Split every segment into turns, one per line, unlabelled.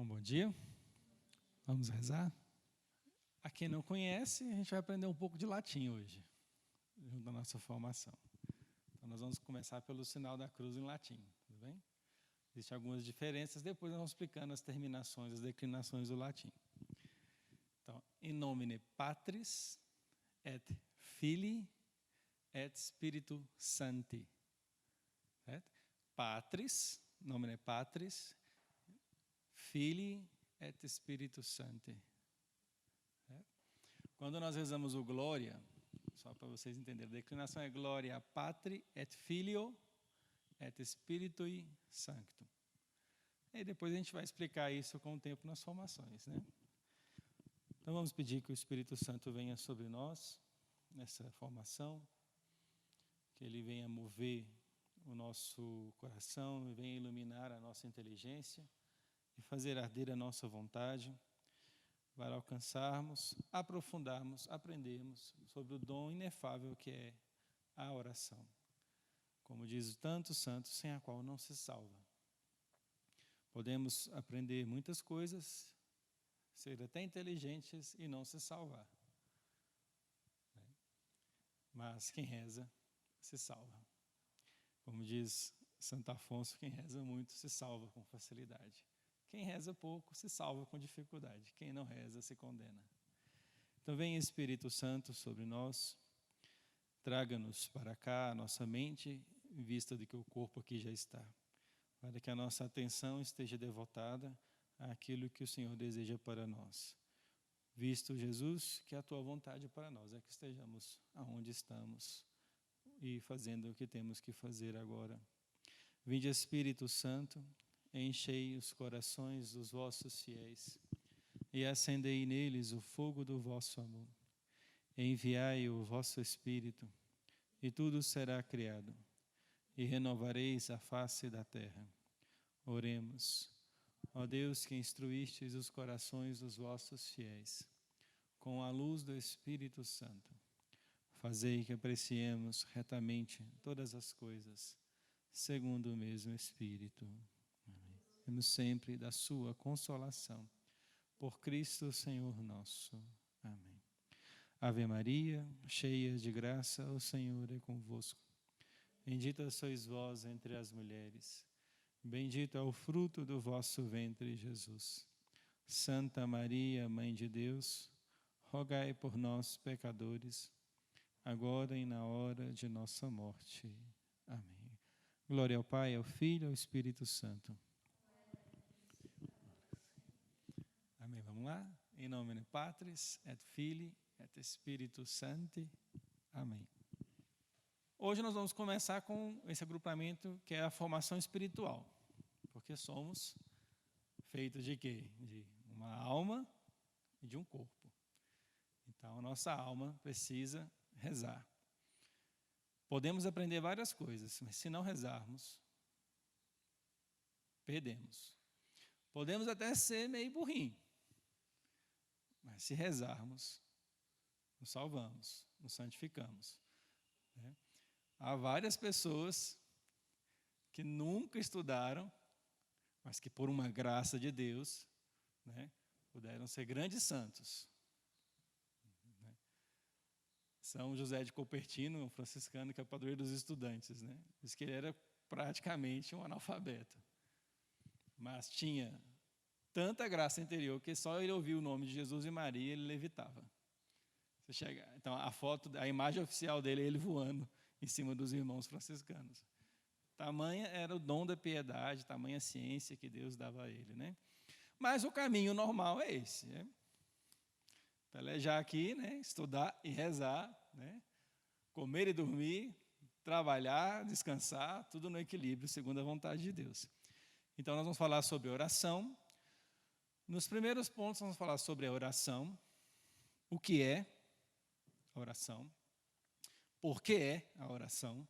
Bom dia. Vamos rezar? A quem não conhece, a gente vai aprender um pouco de latim hoje, junto à nossa formação. Então, nós vamos começar pelo sinal da cruz em latim, tudo bem? Existem algumas diferenças, depois nós vamos explicando as terminações, as declinações do latim. Então, in nomine Patris, et Filii, et Spiritu Sancti. Certo? Patris, nomine Patris, Filii et Spiritus Sancti. Quando nós rezamos o Glória, só para vocês entenderem, a declinação é Gloria Patri et Filio et Spiritui Sanctum. E depois a gente vai explicar isso com o tempo nas formações, né? Então vamos pedir que o Espírito Santo venha sobre nós, nessa formação, que ele venha mover o nosso coração, e venha iluminar a nossa inteligência e fazer arder a nossa vontade, para alcançarmos, aprofundarmos, aprendermos sobre o dom inefável que é a oração. Como diz tantos santos, sem a qual não se salva. Podemos aprender muitas coisas, ser até inteligentes e não se salvar. Mas quem reza, se salva. Como diz Santo Afonso, quem reza muito se salva com facilidade. Quem reza pouco se salva com dificuldade. Quem não reza se condena. Então vem Espírito Santo sobre nós, traga-nos para cá a nossa mente, em vista de que o corpo aqui já está, para que a nossa atenção esteja devotada àquilo que o Senhor deseja para nós. Visto, Jesus, que a tua vontade para nós é que estejamos aonde estamos e fazendo o que temos que fazer agora. Vinde, Espírito Santo, enchei os corações dos vossos fiéis e acendei neles o fogo do vosso amor. Enviai o vosso Espírito e tudo será criado e renovareis a face da terra. Oremos. Ó Deus, que instruístes os corações dos vossos fiéis com a luz do Espírito Santo, fazei que apreciemos retamente todas as coisas segundo o mesmo Espírito. Temos sempre da sua consolação. Por Cristo, Senhor nosso. Amém. Ave Maria, cheia de graça, o Senhor é convosco. Bendita sois vós entre as mulheres. Bendito é o fruto do vosso ventre, Jesus. Santa Maria, Mãe de Deus, rogai por nós, pecadores, agora e na hora de nossa morte. Amém. Glória ao Pai, ao Filho e ao Espírito Santo. Amém. Vamos lá? Em nome de Patris, et Filii, et Spiritus Sancti. Amém. Hoje nós vamos começar com esse agrupamento que é a formação espiritual. Porque somos feitos de quê? De uma alma e de um corpo. Então a nossa alma precisa rezar. Podemos aprender várias coisas, mas se não rezarmos, perdemos. Podemos até ser meio burrinho. Mas se rezarmos, nos salvamos, nos santificamos. Né? Há várias pessoas que nunca estudaram, mas que por uma graça de Deus, né, puderam ser grandes santos. Né? São José de Copertino, um franciscano que é o padroeiro dos estudantes. Né? Diz que ele era praticamente um analfabeto. Mas tinha tanta graça interior que só ele ouvia o nome de Jesus e Maria, ele levitava. Você chega, então a imagem oficial dele é ele voando em cima dos irmãos franciscanos. Tamanha era o dom da piedade, tamanha ciência que Deus dava a ele, né? Mas o caminho normal é esse, né? Pelejar aqui, né? Estudar e rezar, né? Comer e dormir, trabalhar, descansar, tudo no equilíbrio, segundo a vontade de Deus. Então nós vamos falar sobre oração. Nos primeiros pontos, vamos falar sobre a oração, o que é a oração, por que é a oração,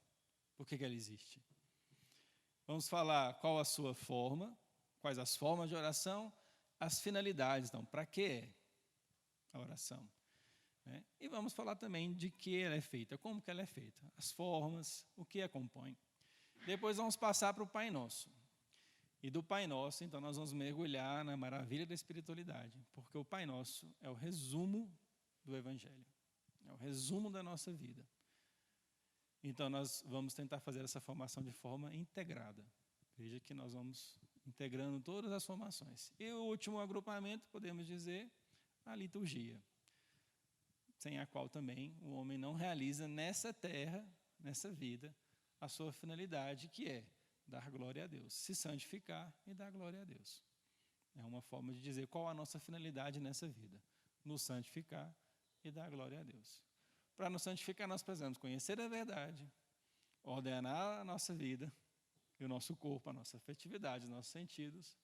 por que ela existe. Vamos falar qual a sua forma, quais as formas de oração, as finalidades, então, para que é a oração. Né? E vamos falar também de que ela é feita, como que ela é feita, as formas, o que a compõe. Depois vamos passar para o Pai Nosso. E do Pai Nosso, então, nós vamos mergulhar na maravilha da espiritualidade, porque o Pai Nosso é o resumo do Evangelho, é o resumo da nossa vida. Então, nós vamos tentar fazer essa formação de forma integrada. Veja que nós vamos integrando todas as formações. E o último agrupamento, podemos dizer, a liturgia, sem a qual também o homem não realiza nessa terra, nessa vida, a sua finalidade, que é dar glória a Deus, se santificar e dar glória a Deus. É uma forma de dizer qual a nossa finalidade nessa vida, nos santificar e dar glória a Deus. Para nos santificar, nós precisamos conhecer a verdade, ordenar a nossa vida, e o nosso corpo, a nossa afetividade, os nossos sentidos.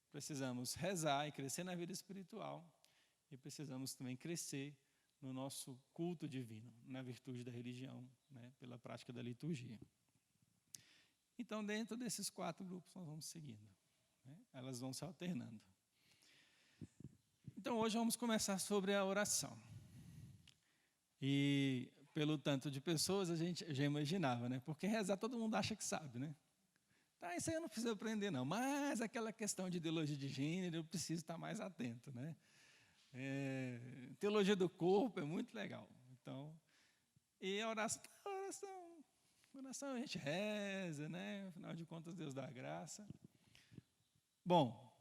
Precisamos rezar e crescer na vida espiritual, e precisamos também crescer no nosso culto divino, na virtude da religião, né, pela prática da liturgia. Então, dentro desses 4 grupos, nós vamos seguindo, né? Elas vão se alternando. Então, hoje vamos começar sobre a oração. E, pelo tanto de pessoas, a gente já imaginava, né? Porque rezar todo mundo acha que sabe, né? Tá, isso aí eu não preciso aprender, não. Mas aquela questão de ideologia de gênero, eu preciso estar mais atento, né? Teologia do corpo é muito legal. Então, e a oração a gente reza, né? Afinal de contas, Deus dá graça. Bom,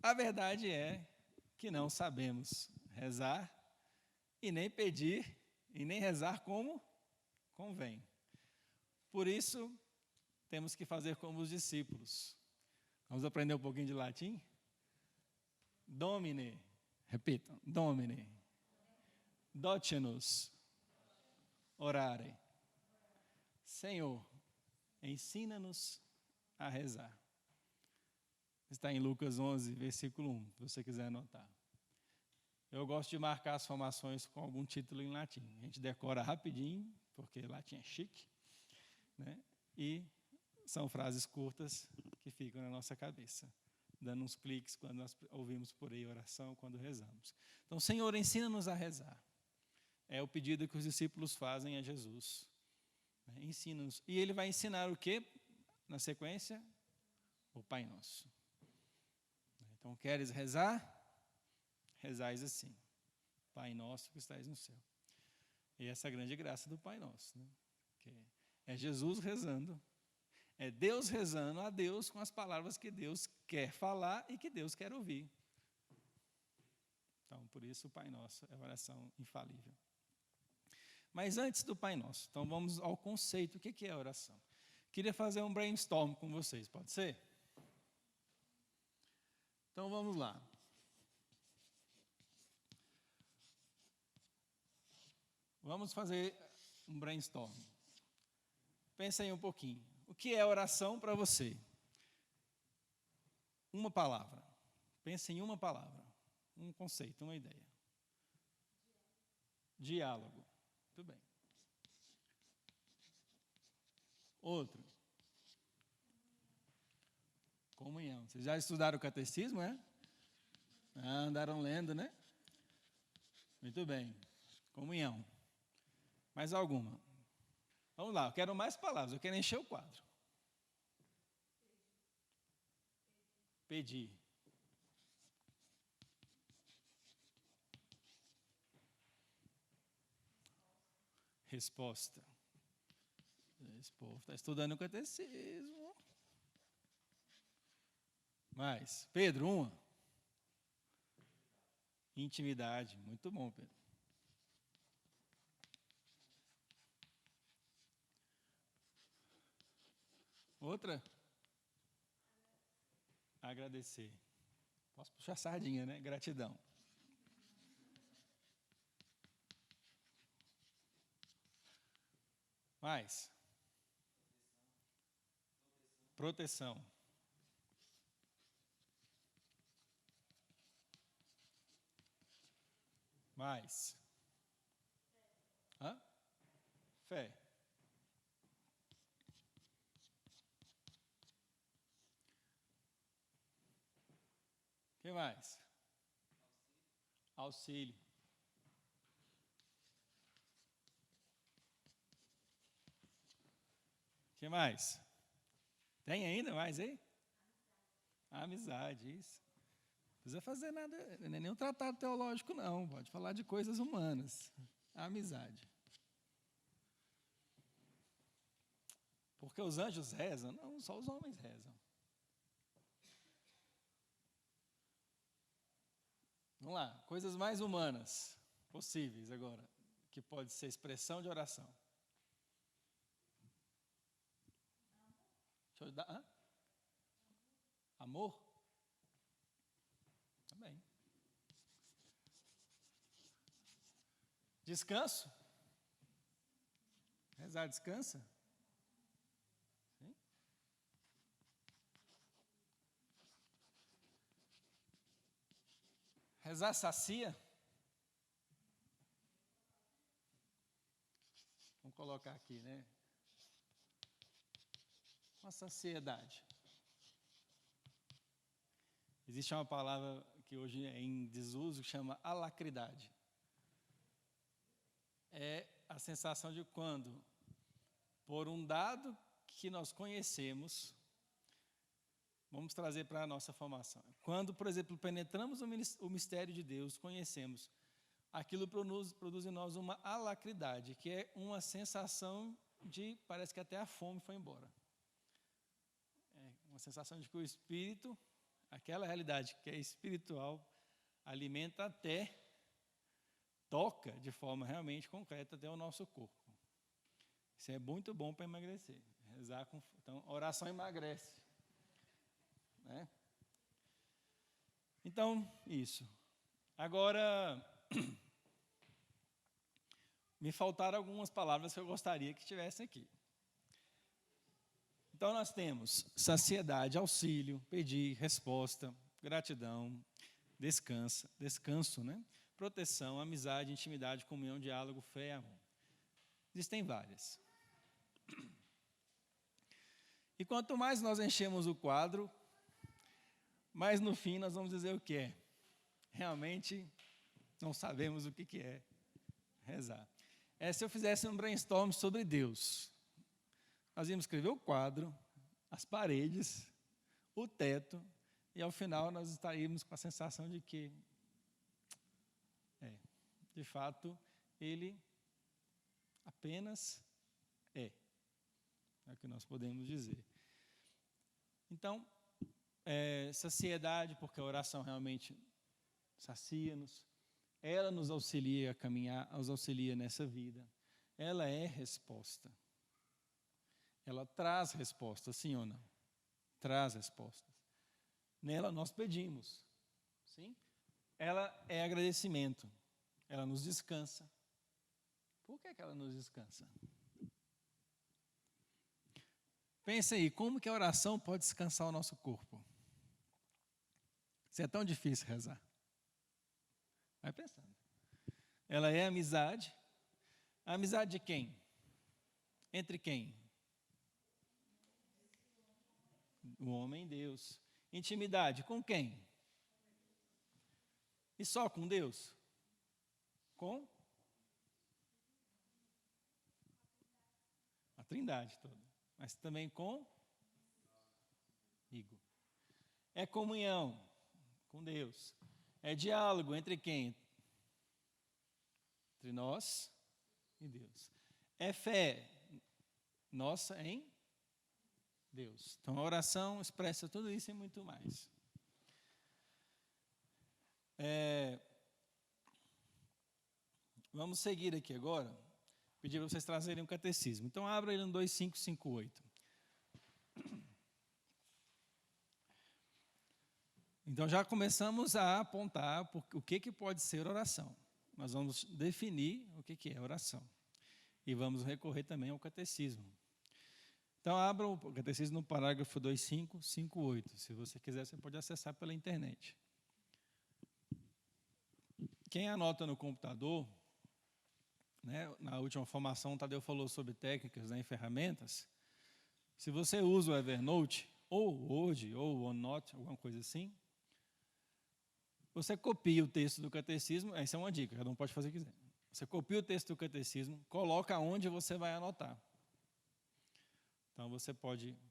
a verdade é que não sabemos rezar e nem pedir e nem rezar como convém. Por isso, temos que fazer como os discípulos. Vamos aprender um pouquinho de latim? Domine, repitam, Domine, doce-nos orare. Senhor, ensina-nos a rezar. Está em Lucas 11, versículo 1, se você quiser anotar. Eu gosto de marcar as formações com algum título em latim. A gente decora rapidinho, porque latim é chique, né? E são frases curtas que ficam na nossa cabeça, dando uns cliques quando nós ouvimos por aí oração, quando rezamos. Então, Senhor, ensina-nos a rezar. É o pedido que os discípulos fazem a Jesus. Ensina-nos. E ele vai ensinar o quê? Na sequência, o Pai Nosso. Então, queres rezar? Rezais assim: Pai Nosso que estais no céu. E essa é a grande graça do Pai Nosso, né? Que é Jesus rezando, é Deus rezando a Deus com as palavras que Deus quer falar e que Deus quer ouvir. Então, por isso o Pai Nosso é a oração infalível. Mas antes do Pai Nosso, então vamos ao conceito. O que é a oração? Queria fazer um brainstorm com vocês, pode ser? Então vamos lá. Vamos fazer um brainstorm. Pensa aí um pouquinho. O que é oração para você? Uma palavra. Pensa em uma palavra. Um conceito, uma ideia. Diálogo. Muito bem. Outro. Comunhão. Vocês já estudaram o catecismo, é? Andaram lendo, né? Muito bem. Comunhão. Mais alguma? Vamos lá, eu quero mais palavras, eu quero encher o quadro. Pedir. Resposta. Esse povo está estudando o catecismo. Mais. Pedro, uma. Intimidade. Muito bom, Pedro. Outra? Agradecer. Posso puxar sardinha, né? Gratidão. Mais. Proteção. Mais. Hã? Fé. O que mais? Auxílio. O que mais? Tem ainda mais aí? A amizade, isso. Não precisa fazer nada, não é nenhum tratado teológico, não. Pode falar de coisas humanas. A amizade. Porque os anjos rezam? Não, só os homens rezam. Vamos lá, coisas mais humanas possíveis agora, que pode ser expressão de oração. Deixa eu dar. Hã? Amor? Também. Descanso? Rezar descansa? Sim. Rezar sacia? Vamos colocar aqui, né? Uma saciedade. Existe uma palavra que hoje é em desuso que chama alacridade. É a sensação de quando, por um dado que nós conhecemos, vamos trazer para a nossa formação. Quando, por exemplo, penetramos o mistério de Deus, conhecemos, aquilo produz em nós uma alacridade, que é uma sensação de, parece que até a fome foi embora. É uma sensação de que o Espírito, aquela realidade que é espiritual, alimenta até, toca de forma realmente concreta até o nosso corpo. Isso é muito bom para emagrecer. Rezar com, então, oração emagrece. Né? Então, isso. Agora, me faltaram algumas palavras que eu gostaria que estivessem aqui. Então, nós temos saciedade, auxílio, pedir, resposta, gratidão, descanso, né? Proteção, amizade, intimidade, comunhão, diálogo, fé e amor. Existem várias. E quanto mais nós enchemos o quadro, mais no fim nós vamos dizer o que é. Realmente não sabemos o que é rezar. Se eu fizesse um brainstorm sobre Deus, nós íamos escrever o quadro, as paredes, o teto, e ao final nós estaríamos com a sensação de que, de fato, Ele apenas é. É o que nós podemos dizer. Então, saciedade, porque a oração realmente sacia-nos. Ela nos auxilia a caminhar, nos auxilia nessa vida. Ela é resposta. Ela traz respostas, sim ou não? Traz respostas. Nela nós pedimos. Sim? Ela é agradecimento. Ela nos descansa. Por que ela nos descansa? Pensa aí, como que a oração pode descansar o nosso corpo? Se é tão difícil rezar. Vai pensando. Ela é amizade. A amizade de quem? Entre quem? O homem e Deus. Intimidade com quem? E só com Deus? Com a Trindade toda. Mas também comigo. É comunhão com Deus. É diálogo entre quem? Entre nós e Deus. É fé nossa em Deus. Então a oração expressa tudo isso e muito mais. Vamos seguir aqui agora. Pedir para vocês trazerem um catecismo. Então abra ele no 2558. Então já começamos a apontar o que pode ser oração. Nós vamos definir o que é oração. E vamos recorrer também ao catecismo. Então abra o catecismo no parágrafo 2558. Se você quiser, você pode acessar pela internet. Quem anota no computador, né, na última formação, o Tadeu falou sobre técnicas, né, e ferramentas. Se você usa o Evernote, ou o Word, ou o OneNote, alguma coisa assim, você copia o texto do catecismo, essa é uma dica, cada um pode fazer o que quiser. Você copia o texto do catecismo, coloca onde você vai anotar. Então você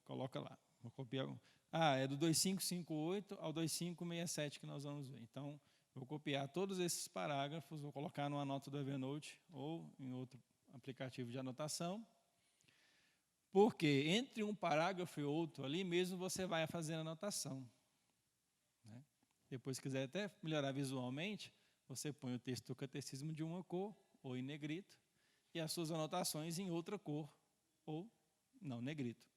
coloca lá. Vou copiar, É do 2558 ao 2567 que nós vamos ver. Então, eu vou copiar todos esses parágrafos, vou colocar numa nota do Evernote ou em outro aplicativo de anotação, porque entre um parágrafo e outro, ali mesmo você vai fazendo anotação. Né? Depois, se quiser até melhorar visualmente, você põe o texto do catecismo de uma cor, ou em negrito, e as suas anotações em outra cor, ou não negrito.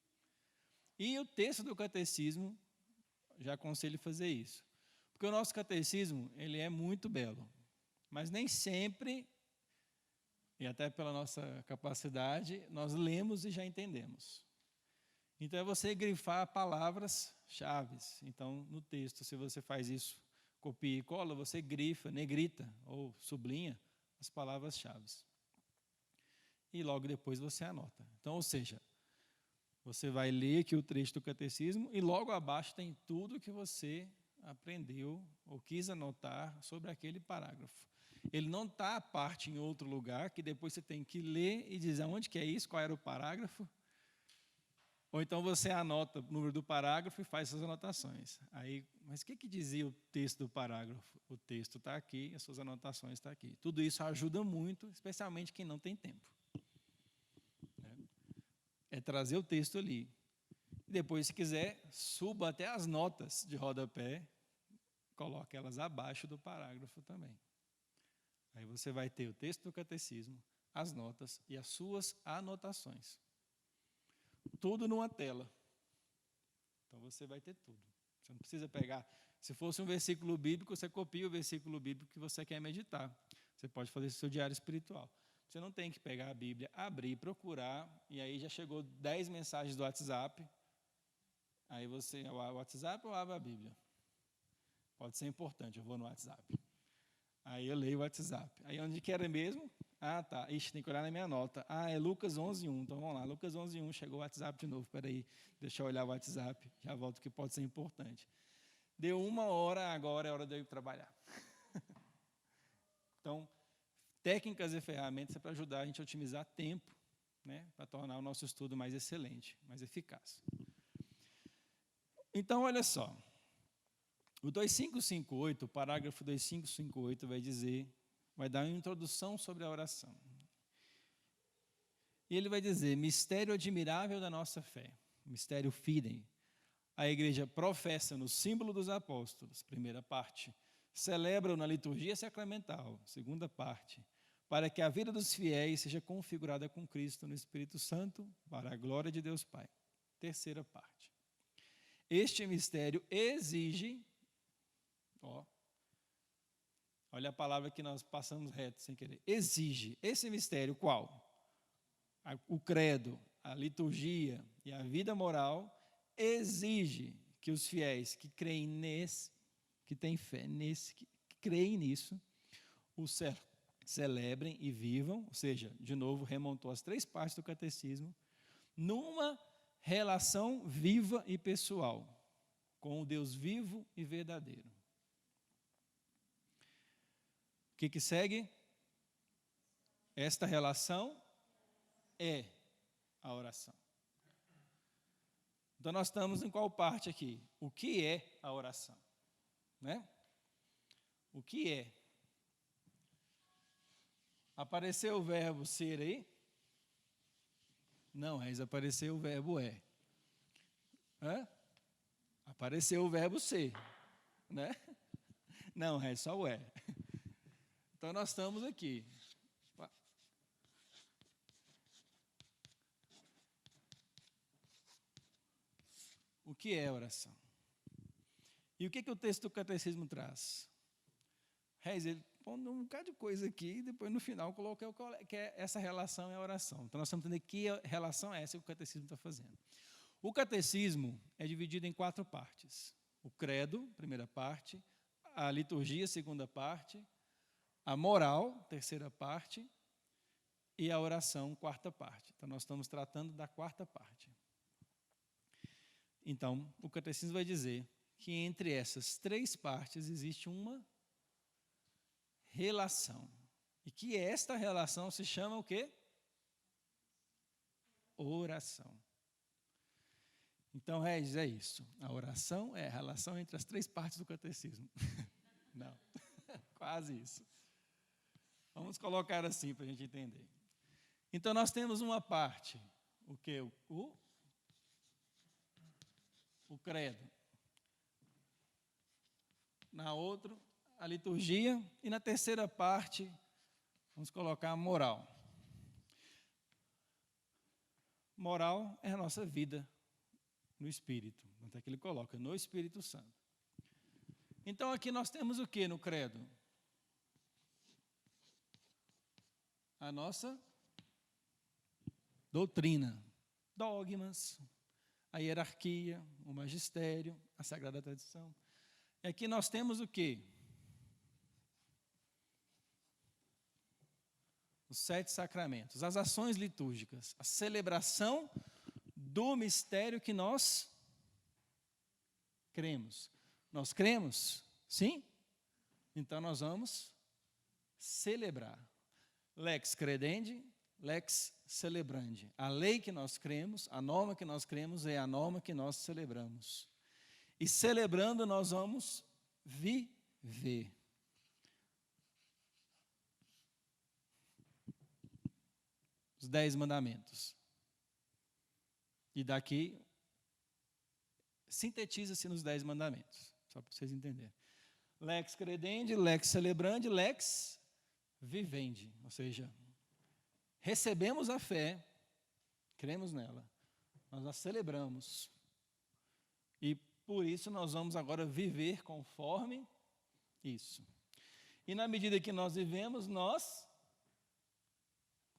E o texto do catecismo, já aconselho fazer isso. Porque o nosso catecismo, ele é muito belo, mas nem sempre, e até pela nossa capacidade, nós lemos e já entendemos. Então é você grifar palavras-chave. Então, no texto, se você faz isso, copia e cola, você grifa, negrita ou sublinha as palavras-chave. E logo depois você anota. Então, ou seja, você vai ler aqui o trecho do catecismo e logo abaixo tem tudo que você aprendeu ou quis anotar sobre aquele parágrafo. Ele não está à parte em outro lugar, que depois você tem que ler e dizer onde que é isso, qual era o parágrafo. Ou então você anota o número do parágrafo e faz essas anotações. Aí, mas o que dizia o texto do parágrafo? O texto está aqui, as suas anotações estão aqui. Tudo isso ajuda muito, especialmente quem não tem tempo. É trazer o texto ali. E depois, se quiser, suba até as notas de rodapé, coloque elas abaixo do parágrafo também. Aí você vai ter o texto do catecismo, as notas e as suas anotações. Tudo numa tela. Então você vai ter tudo. Você não precisa pegar. Se fosse um versículo bíblico, você copia o versículo bíblico que você quer meditar. Você pode fazer isso no seu diário espiritual. Você não tem que pegar a Bíblia, abrir, procurar, e aí já chegou 10 mensagens do WhatsApp. Aí você, o WhatsApp ou abre a Bíblia? Pode ser importante, eu vou no WhatsApp. Aí eu leio o WhatsApp. Aí onde que era mesmo? Tá. Ixi, tem que olhar na minha nota. É Lucas 11:1. Então vamos lá. Lucas 11:1, chegou o WhatsApp de novo. Espera aí, deixa eu olhar o WhatsApp. Já volto que pode ser importante. Deu 1 hora, agora é hora de eu ir trabalhar. Então, técnicas e ferramentas é para ajudar a gente a otimizar tempo, né, para tornar o nosso estudo mais excelente, mais eficaz. Então, olha só. O 2558, o parágrafo 2558 vai dar uma introdução sobre a oração. E ele vai dizer, mistério admirável da nossa fé, mistério fidei. A igreja professa no símbolo dos apóstolos, primeira parte, celebra na liturgia sacramental, segunda parte, para que a vida dos fiéis seja configurada com Cristo no Espírito Santo, para a glória de Deus Pai. Terceira parte. Este mistério exige, olha a palavra que nós passamos reto sem querer, exige. Esse mistério qual? O credo, a liturgia e a vida moral exige que os fiéis que creem nesse, que têm fé nesse, que creem nisso, o celebrem e vivam, ou seja, de novo, remontou as 3 partes do catecismo, numa relação viva e pessoal, com o Deus vivo e verdadeiro. O que segue? Esta relação é a oração. Então, nós estamos em qual parte aqui? O que é a oração? Né? O que é? Apareceu o verbo ser aí? Não, mas apareceu o verbo é. Apareceu o verbo ser, né? Não, é só o é. Então, nós estamos aqui. O que é oração? E o que o texto do catecismo traz? Reis, ele põe um bocado de coisa aqui e depois no final coloquei que essa relação é a oração. Então nós estamos entendendo que relação é essa que o catecismo está fazendo. O catecismo é dividido em 4 partes. O credo, primeira parte, a liturgia, segunda parte, a moral, terceira parte, e a oração, quarta parte. Então nós estamos tratando da quarta parte. Então, o catecismo vai dizer que entre essas 3 partes existe uma relação. E que esta relação se chama o quê? Oração. Então, Regis, é isso. A oração é a relação entre as 3 partes do catecismo. Não, quase isso. Vamos colocar assim para a gente entender. Então, nós temos uma parte, o quê? O credo. Na outra, a liturgia. E na terceira parte, vamos colocar a moral. Moral é a nossa vida no Espírito. Até que ele coloca, no Espírito Santo. Então, aqui nós temos o que no credo? A nossa doutrina, dogmas, a hierarquia, o magistério, a sagrada tradição. E aqui nós temos o quê? Os 7 sacramentos, as ações litúrgicas, a celebração do mistério que nós cremos. Nós cremos? Sim? Então nós vamos celebrar. Lex credendi, lex celebrandi. A lei que nós cremos, a norma que nós cremos é a norma que nós celebramos. E celebrando nós vamos viver. Os 10 mandamentos. E daqui, sintetiza-se nos 10 mandamentos, só para vocês entenderem. Lex credendi, lex celebrandi, lex vivendi. Ou seja, recebemos a fé, cremos nela, nós a celebramos. E por isso nós vamos agora viver conforme isso. E na medida que nós vivemos, nós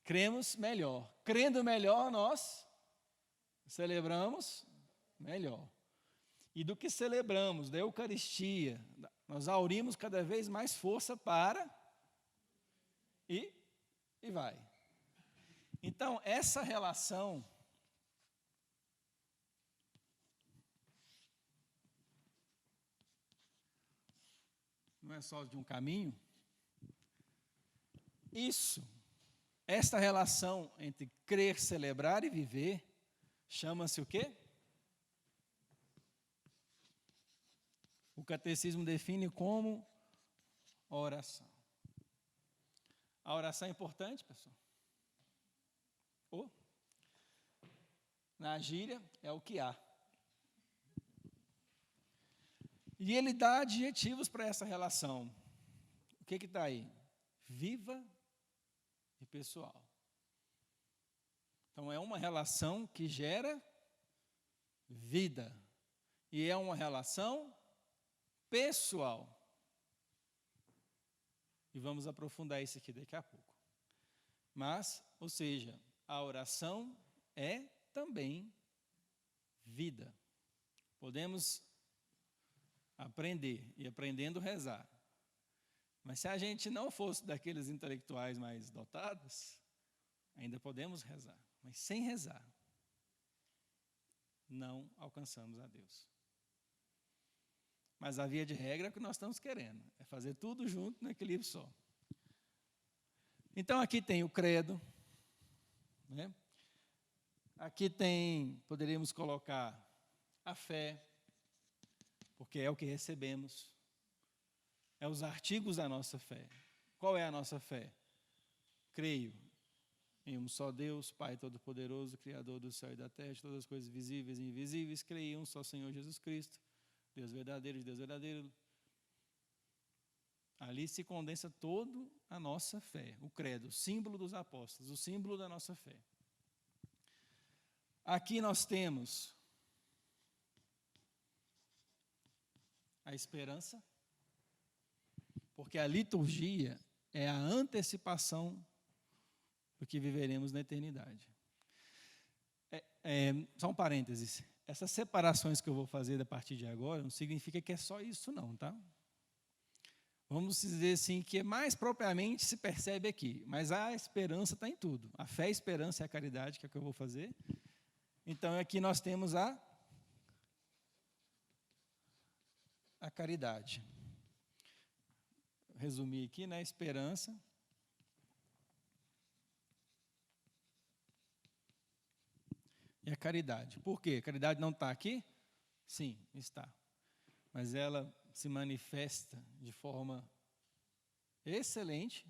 cremos melhor. Crendo melhor, nós celebramos melhor. E do que celebramos, da Eucaristia, nós aurimos cada vez mais força para e vai. Então, essa relação não é só de um caminho. Esta relação entre crer, celebrar e viver, chama-se o quê? O catecismo define como oração. A oração é importante, pessoal? Na gíria, é o que há. E ele dá adjetivos para essa relação. O que está aí? Viva e pessoal. Então, é uma relação que gera vida. E é uma relação pessoal. E vamos aprofundar isso aqui daqui a pouco. Mas, ou seja, a oração é também vida. Podemos aprender e aprendendo rezar. Mas se a gente não fosse daqueles intelectuais mais dotados, ainda podemos rezar. Mas sem rezar, não alcançamos a Deus. Mas a via de regra é o que nós estamos querendo. É fazer tudo junto no equilíbrio só. Então aqui tem o credo, né? Aqui tem, poderíamos colocar a fé, porque é o que recebemos. É os artigos da nossa fé. Qual é a nossa fé? Creio em um só Deus, Pai Todo-Poderoso, Criador do céu e da terra, de todas as coisas visíveis e invisíveis. Creio em um só Senhor Jesus Cristo, Deus verdadeiro de Deus verdadeiro. Ali se condensa toda a nossa fé, o credo, o símbolo dos apóstolos, o símbolo da nossa fé. Aqui nós temos a esperança, porque a liturgia é a antecipação do que viveremos na eternidade. Só um parênteses. Essas separações que eu vou fazer a partir de agora não significa que é só isso não, tá? Vamos dizer assim, que mais propriamente se percebe aqui, mas a esperança está em tudo. A fé, a esperança e a caridade, que é o que eu vou fazer. Então, aqui nós temos a caridade. Resumir aqui, né? Esperança. E é caridade. Por quê? Caridade não está aqui? Sim, está. Mas ela se manifesta de forma excelente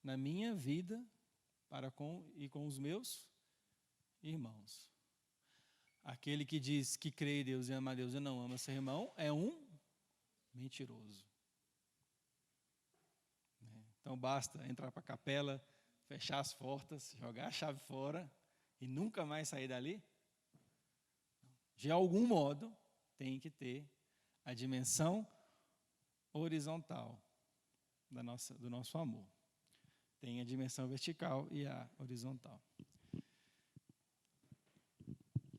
na minha vida para com os meus irmãos. Aquele que diz que crê em Deus e ama a Deus e não ama seu irmão é um mentiroso. Então basta entrar para a capela, fechar as portas, jogar a chave fora e nunca mais sair dali? De algum modo, tem que ter a dimensão horizontal do nosso amor. Tem a dimensão vertical e a horizontal.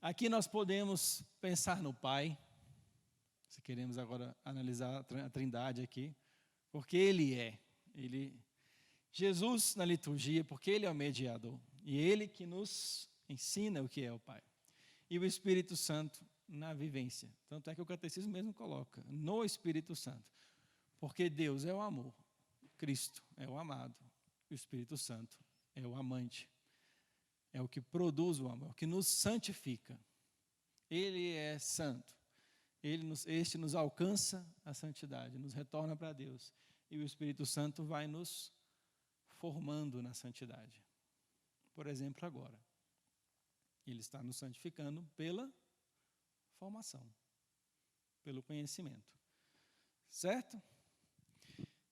Aqui nós podemos pensar no Pai, se queremos agora analisar a Trindade aqui, porque Jesus na liturgia, porque Ele é o mediador, e Ele que nos ensina o que é o Pai. E o Espírito Santo na vivência. Tanto é que o catecismo mesmo coloca, no Espírito Santo. Porque Deus é o amor, Cristo é o amado, o Espírito Santo é o amante. É o que produz o amor, é o que nos santifica. Ele é santo. Este nos alcança a santidade, nos retorna para Deus. E o Espírito Santo vai nos formando na santidade. Por exemplo, agora. Ele está nos santificando pela formação, pelo conhecimento. Certo?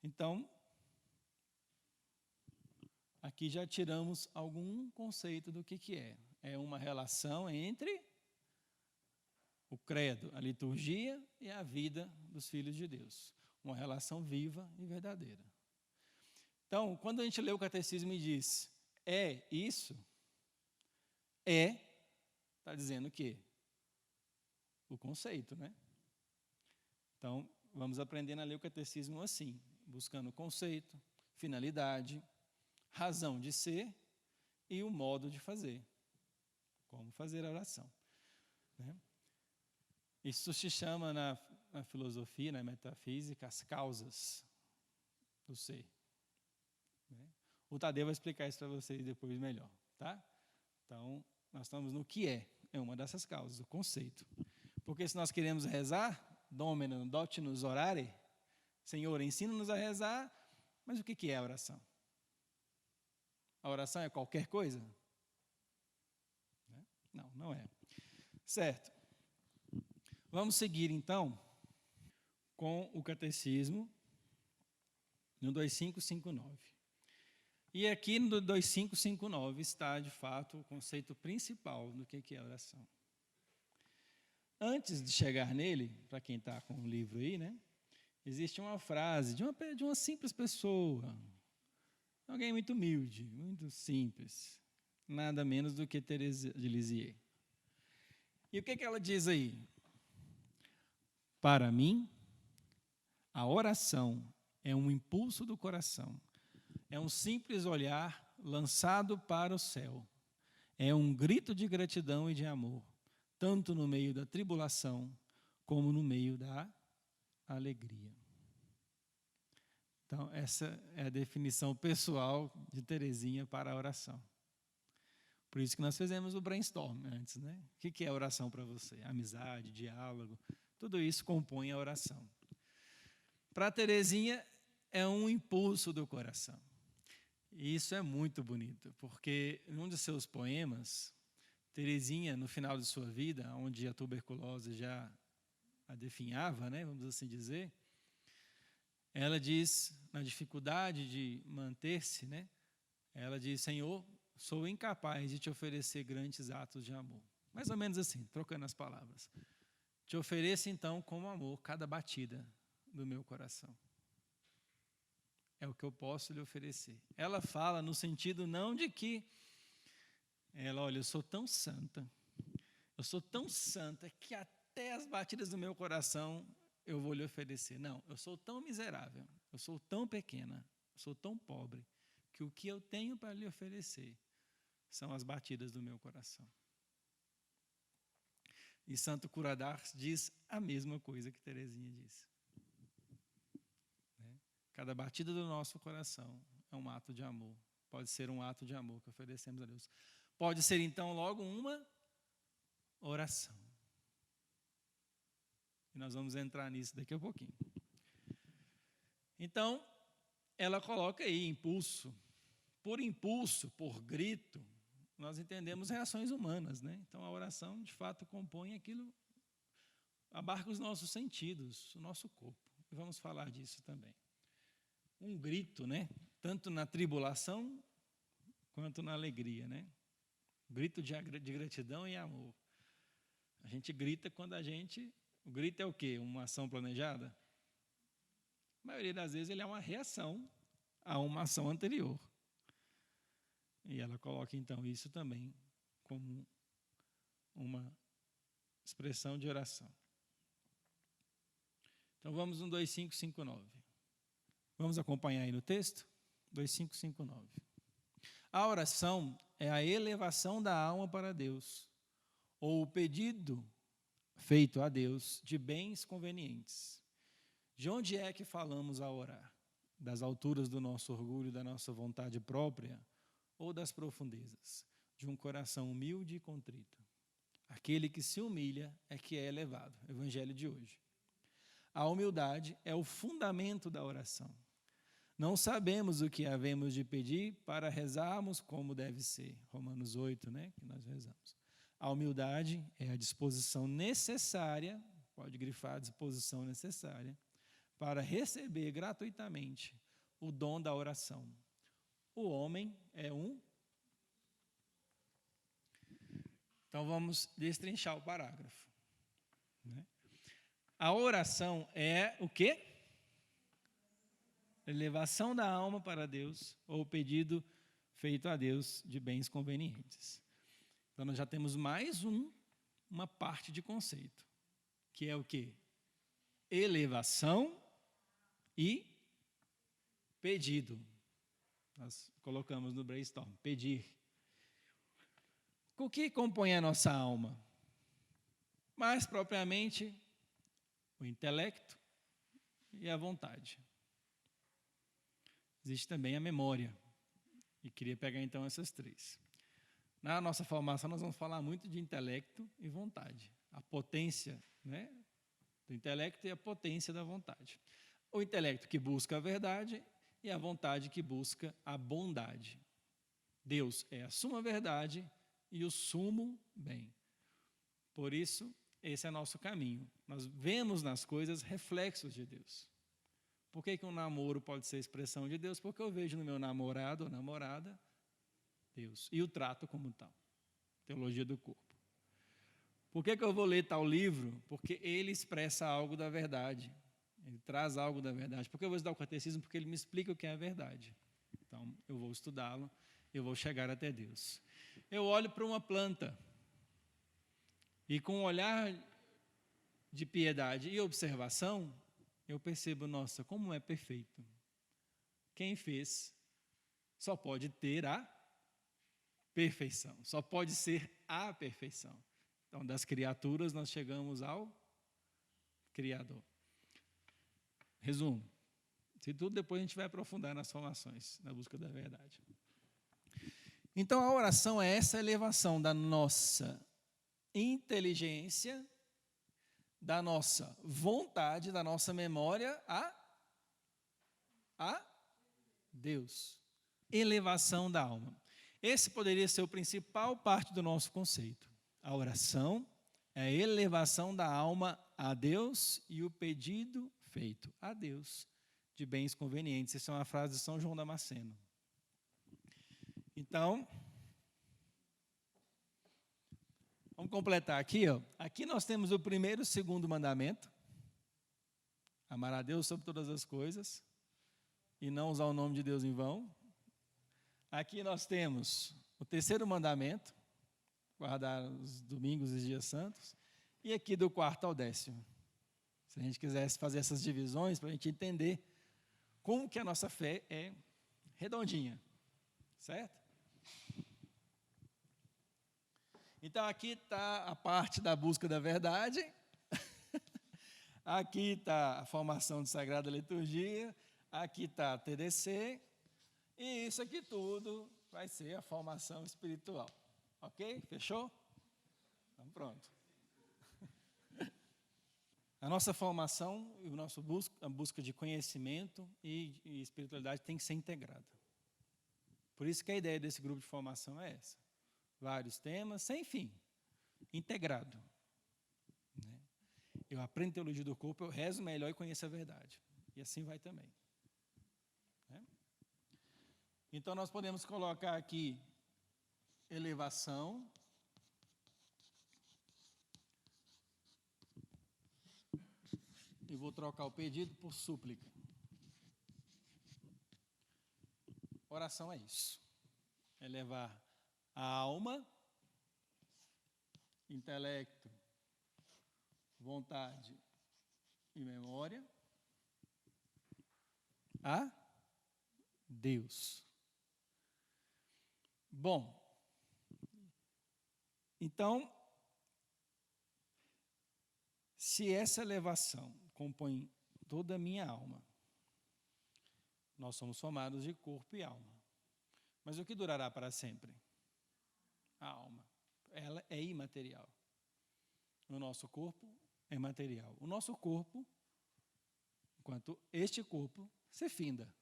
Então, aqui já tiramos algum conceito do que é. É uma relação entre o credo, a liturgia e a vida dos filhos de Deus. Uma relação viva e verdadeira. Então, quando a gente lê o catecismo e diz, é isso, está dizendo o quê? O conceito, né? Então, vamos aprendendo a ler o catecismo assim, buscando o conceito, finalidade, razão de ser e o modo de fazer. Como fazer a oração. Né? Isso se chama na filosofia, na metafísica, as causas do ser. Né? O Tadeu vai explicar isso para vocês depois melhor. Tá? Então, nós estamos no que é uma dessas causas, o conceito. Porque se nós queremos rezar, Dominum dote-nos orare, Senhor, ensina-nos a rezar, mas o que é a oração? A oração é qualquer coisa? Não, não é. Certo. Vamos seguir, então, com o catecismo, no 2559. E aqui no 2559 está, de fato, o conceito principal do que é a oração. Antes de chegar nele, para quem está com o livro aí, né, existe uma frase de uma simples pessoa, alguém muito humilde, muito simples, nada menos do que Thérèse de Lisieux. E o que ela diz aí? Para mim, a oração é um impulso do coração, é um simples olhar lançado para o céu, é um grito de gratidão e de amor, tanto no meio da tribulação, como no meio da alegria. Então, essa é a definição pessoal de Teresinha para a oração. Por isso que nós fizemos o brainstorm antes, né? O que é oração para você? Amizade, diálogo, tudo isso compõe a oração. Para Teresinha, é um impulso do coração. E isso é muito bonito, porque em um de seus poemas, Teresinha, no final de sua vida, onde a tuberculose já a definhava, né, vamos assim dizer, ela diz, na dificuldade de manter-se, né, ela diz, Senhor, sou incapaz de te oferecer grandes atos de amor. Mais ou menos assim, trocando as palavras. Te ofereço, então, como amor, cada batida do meu coração. É o que eu posso lhe oferecer. Ela fala no sentido não de que olha, eu sou tão santa que até as batidas do meu coração eu vou lhe oferecer. Não, eu sou tão miserável, eu sou tão pequena, eu sou tão pobre, que o que eu tenho para lhe oferecer são as batidas do meu coração. E Santo Curadars diz a mesma coisa que Teresinha disse. Cada batida do nosso coração é um ato de amor. Pode ser um ato de amor que oferecemos a Deus. Pode ser, então, logo uma oração. E nós vamos entrar nisso daqui a pouquinho. Então, ela coloca aí impulso. Por grito, nós entendemos reações humanas, né? Então, a oração, de fato, compõe aquilo, abarca os nossos sentidos, o nosso corpo. E vamos falar disso também. Um grito, né? Tanto na tribulação quanto na alegria, né? Grito de gratidão e amor. A gente grita quando o grito é o quê? Uma ação planejada? A maioria das vezes ele é uma reação a uma ação anterior. E ela coloca então isso também como uma expressão de oração. Então vamos no 2,5,5,9. Vamos acompanhar aí no texto? 2,5,5,9. A oração é a elevação da alma para Deus, ou o pedido feito a Deus de bens convenientes. De onde é que falamos a orar? Das alturas do nosso orgulho, da nossa vontade própria, ou das profundezas? De um coração humilde e contrito. Aquele que se humilha é que é elevado. Evangelho de hoje. A humildade é o fundamento da oração. Não sabemos o que havemos de pedir para rezarmos como deve ser. Romanos 8, né, que nós rezamos. A humildade é a disposição necessária, pode grifar a disposição necessária, para receber gratuitamente o dom da oração. O homem é um... Então vamos destrinchar o parágrafo. Né? A oração é o quê? Elevação da alma para Deus, ou pedido feito a Deus de bens convenientes. Então nós já temos mais uma parte de conceito, que é o quê? Elevação e pedido. Nós colocamos no brainstorm, pedir. O que compõe a nossa alma? Mais propriamente, o intelecto e a vontade. Existe também a memória. E queria pegar então essas três. Na nossa formação nós vamos falar muito de intelecto e vontade. A potência, né, do intelecto e a potência da vontade. O intelecto que busca a verdade e a vontade que busca a bondade. Deus é a suma verdade e o sumo bem. Por isso, esse é nosso caminho. Nós vemos nas coisas reflexos de Deus. Por que um namoro pode ser expressão de Deus? Porque eu vejo no meu namorado ou namorada Deus. E o trato como tal. Teologia do corpo. Por que eu vou ler tal livro? Porque ele expressa algo da verdade. Ele traz algo da verdade. Por que eu vou estudar o catecismo? Porque ele me explica o que é a verdade. Então, eu vou estudá-lo, eu vou chegar até Deus. Eu olho para uma planta e com um olhar de piedade e observação, eu percebo, nossa, como é perfeito. Quem fez só pode ter a perfeição, só pode ser a perfeição. Então, das criaturas, nós chegamos ao Criador. Resumo. Se tudo, depois a gente vai aprofundar nas formações, na busca da verdade. Então, a oração é essa elevação da nossa inteligência, da nossa vontade, da nossa memória a Deus. Elevação da alma. Esse poderia ser o principal parte do nosso conceito. A oração é a elevação da alma a Deus e o pedido feito a Deus de bens convenientes. Essa é uma frase de São João Damasceno. Então, vamos completar aqui. Aqui nós temos o primeiro e o segundo mandamento. Amar a Deus sobre todas as coisas e não usar o nome de Deus em vão. Aqui nós temos o terceiro mandamento, guardar os domingos e os dias santos. E aqui do 4º ao 10º. Se a gente quisesse fazer essas divisões, para a gente entender como que a nossa fé é redondinha. Certo? Então, aqui está a parte da busca da verdade. Aqui está a formação de Sagrada Liturgia. Aqui está a TDC. E isso aqui tudo vai ser a formação espiritual. Ok? Fechou? Vamos Então, pronto. A nossa formação e a busca de conhecimento e espiritualidade tem que ser integrada. Por isso que a ideia desse grupo de formação é essa. Vários temas, sem fim, integrado. Né? Eu aprendo teologia do corpo, eu rezo melhor e conheço a verdade. E assim vai também. Né? Então, nós podemos colocar aqui elevação, e vou trocar o pedido por súplica. Oração é isso. É levar a alma, intelecto, vontade e memória a Deus. Bom, então, se essa elevação compõe toda a minha alma, nós somos formados de corpo e alma. Mas o que durará para sempre? A alma. Ela é imaterial. O nosso corpo é material. O nosso corpo, enquanto este corpo se finda.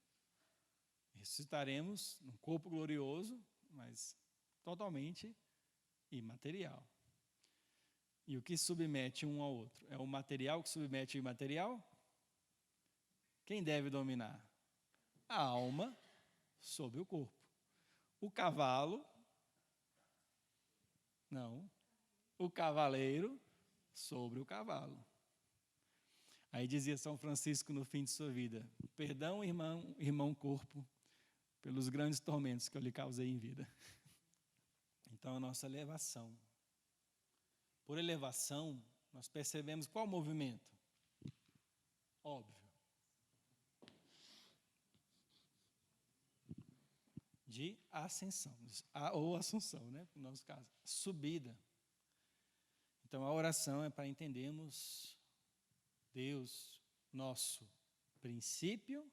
Ressuscitaremos num corpo glorioso, mas totalmente imaterial. E o que submete um ao outro? É o material que submete o imaterial? Quem deve dominar? A alma sobre o corpo. O cavalo, não. O cavaleiro sobre o cavalo. Aí dizia São Francisco no fim de sua vida: perdão, irmão corpo, pelos grandes tormentos que eu lhe causei em vida. Então, a nossa elevação. Por elevação, nós percebemos qual movimento? Óbvio. De ascensão, ou assunção, né? No nosso caso, subida. Então, a oração é para entendermos Deus, nosso princípio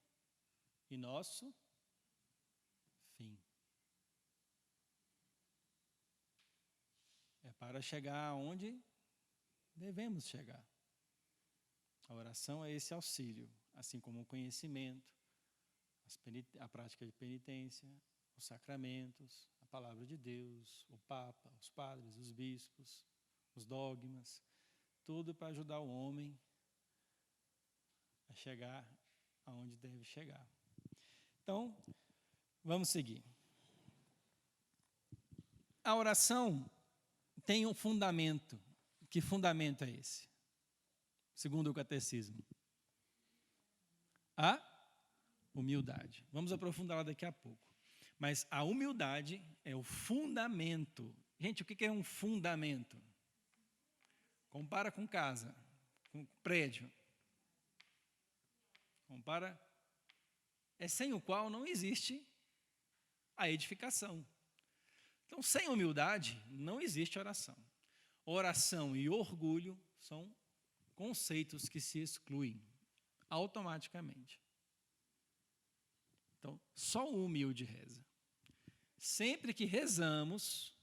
e nosso fim. É para chegar aonde devemos chegar. A oração é esse auxílio, assim como o conhecimento, a prática de penitência, os sacramentos, a palavra de Deus, o Papa, os padres, os bispos, os dogmas, tudo para ajudar o homem a chegar aonde deve chegar. Então, vamos seguir. A oração tem um fundamento. Que fundamento é esse? Segundo o catecismo. A humildade. Vamos aprofundá-la daqui a pouco. Mas a humildade é o fundamento. Gente, o que é um fundamento? Compara com casa, com prédio. Compara. É sem o qual não existe a edificação. Então, sem humildade, não existe oração. Oração e orgulho são conceitos que se excluem automaticamente. Então, só o humilde reza. Sempre que rezamos,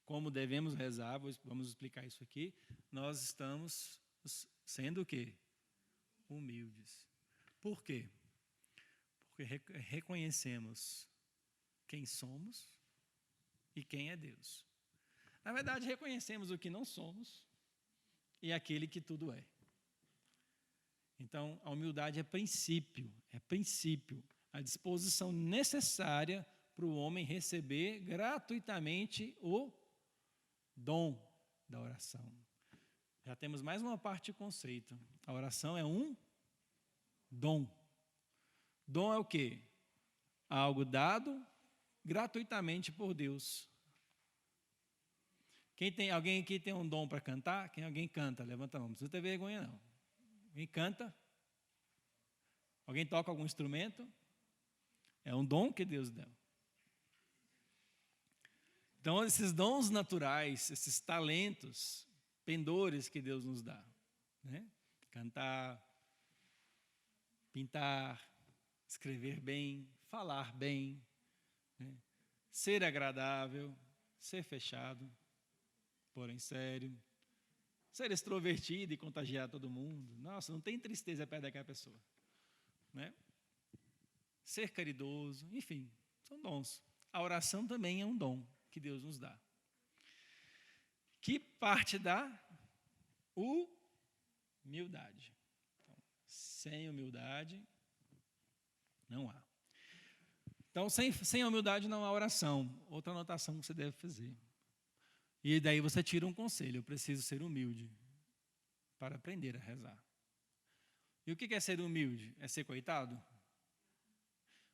como devemos rezar, vamos explicar isso aqui, nós estamos sendo o quê? Humildes. Por quê? Porque reconhecemos quem somos e quem é Deus. Na verdade, reconhecemos o que não somos e aquele que tudo é. Então, a humildade é princípio, a disposição necessária para o homem receber gratuitamente o dom da oração. Já temos mais uma parte de conceito. A oração é um dom. Dom é o quê? Algo dado gratuitamente por Deus. Alguém aqui tem um dom para cantar? Alguém canta? Levanta a mão. Não precisa ter vergonha, não. Alguém canta? Alguém toca algum instrumento? É um dom que Deus deu. Então, esses dons naturais, esses talentos, pendores que Deus nos dá, né? Cantar, pintar, escrever bem, falar bem, né? Ser agradável, ser fechado. porém sério. Ser extrovertido e contagiar todo mundo. Nossa, não tem tristeza perto daquela pessoa. Né? Ser caridoso, enfim, são dons. A oração também é um dom que Deus nos dá. Que parte da humildade. Então, sem humildade, não há. Então, sem humildade não há oração. Outra anotação que você deve fazer. E daí você tira um conselho: eu preciso ser humilde para aprender a rezar. E o que é ser humilde? É ser coitado?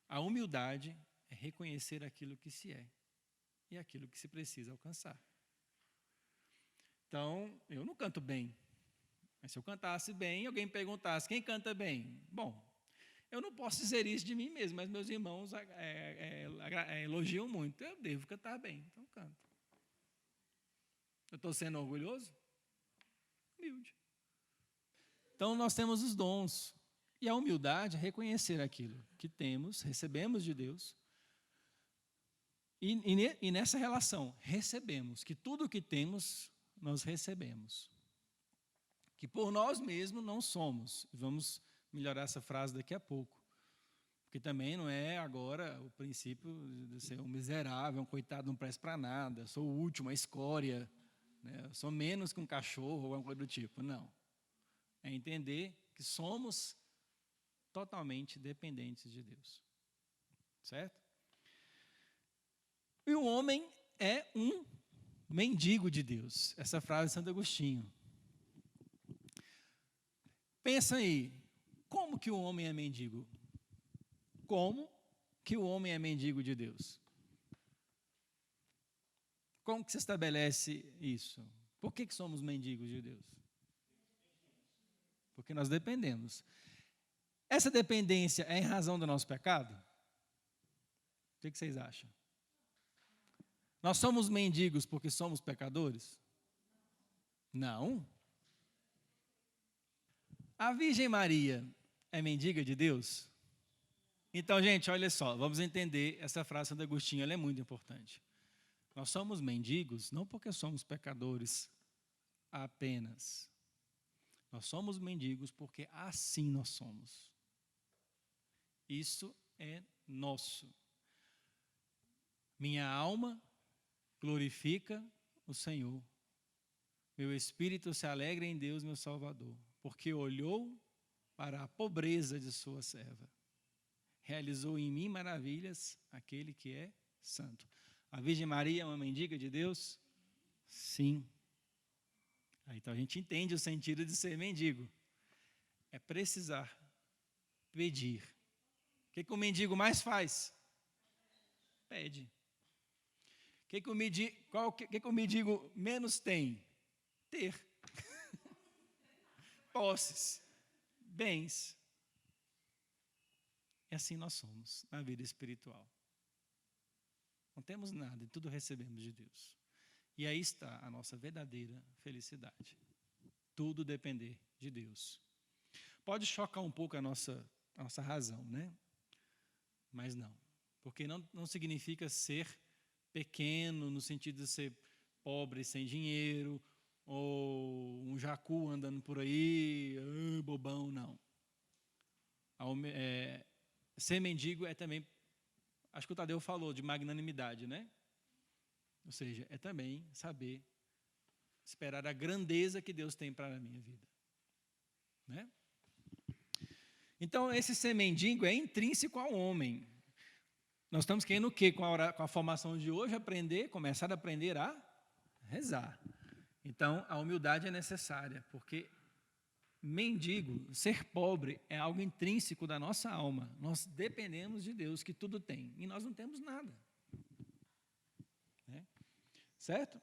A humildade é reconhecer aquilo que se é e aquilo que se precisa alcançar. Então, eu não canto bem. Mas se eu cantasse bem, alguém perguntasse: quem canta bem? Bom, eu não posso dizer isso de mim mesmo, mas meus irmãos elogiam muito. Eu devo cantar bem, então canto. Eu estou sendo orgulhoso? Humilde. Então, nós temos os dons. E a humildade é reconhecer aquilo que temos, recebemos de Deus. E nessa relação, recebemos, que tudo o que temos, nós recebemos. Que por nós mesmos não somos. Vamos melhorar essa frase daqui a pouco. Porque também não é agora o princípio de ser um miserável, um coitado, não presta para nada, sou o último, a escória, né? Sou menos que um cachorro ou alguma coisa do tipo. Não. É entender que somos totalmente dependentes de Deus. Certo? E o homem é um mendigo de Deus. Essa frase de Santo Agostinho. Pensa aí, como que o homem é mendigo? Como que o homem é mendigo de Deus? Como que se estabelece isso? Por que somos mendigos de Deus? Porque nós dependemos. Essa dependência é em razão do nosso pecado? O que vocês acham? Nós somos mendigos porque somos pecadores? Não. A Virgem Maria é mendiga de Deus? Então, gente, olha só, vamos entender essa frase de Santo Agostinho, ela é muito importante. Nós somos mendigos não porque somos pecadores apenas. Nós somos mendigos porque assim nós somos. Isso é nosso. Minha alma glorifica o Senhor. Meu espírito se alegra em Deus, meu Salvador, porque olhou para a pobreza de sua serva. Realizou em mim maravilhas aquele que é santo. A Virgem Maria é uma mendiga de Deus? Sim. Aí, então a gente entende o sentido de ser mendigo. É precisar, pedir. O que o mendigo mais faz? Pede. O que o mendigo menos tem? Ter. Posses, bens. E assim nós somos na vida espiritual. Não temos nada e tudo recebemos de Deus. E aí está a nossa verdadeira felicidade. Tudo depender de Deus. Pode chocar um pouco a nossa razão, né? Mas não. Porque não significa ser pequeno no sentido de ser pobre sem dinheiro, ou um jacu andando por aí, bobão, não. Ser mendigo é também, acho que o Tadeu falou de magnanimidade, né? Ou seja, é também saber esperar a grandeza que Deus tem para a minha vida. Né? Então, esse ser mendigo é intrínseco ao homem. Nós estamos querendo o quê? Com a formação de hoje, começar a aprender a rezar. Então, a humildade é necessária, porque mendigo, ser pobre, é algo intrínseco da nossa alma. Nós dependemos de Deus, que tudo tem, e nós não temos nada. Né? Certo?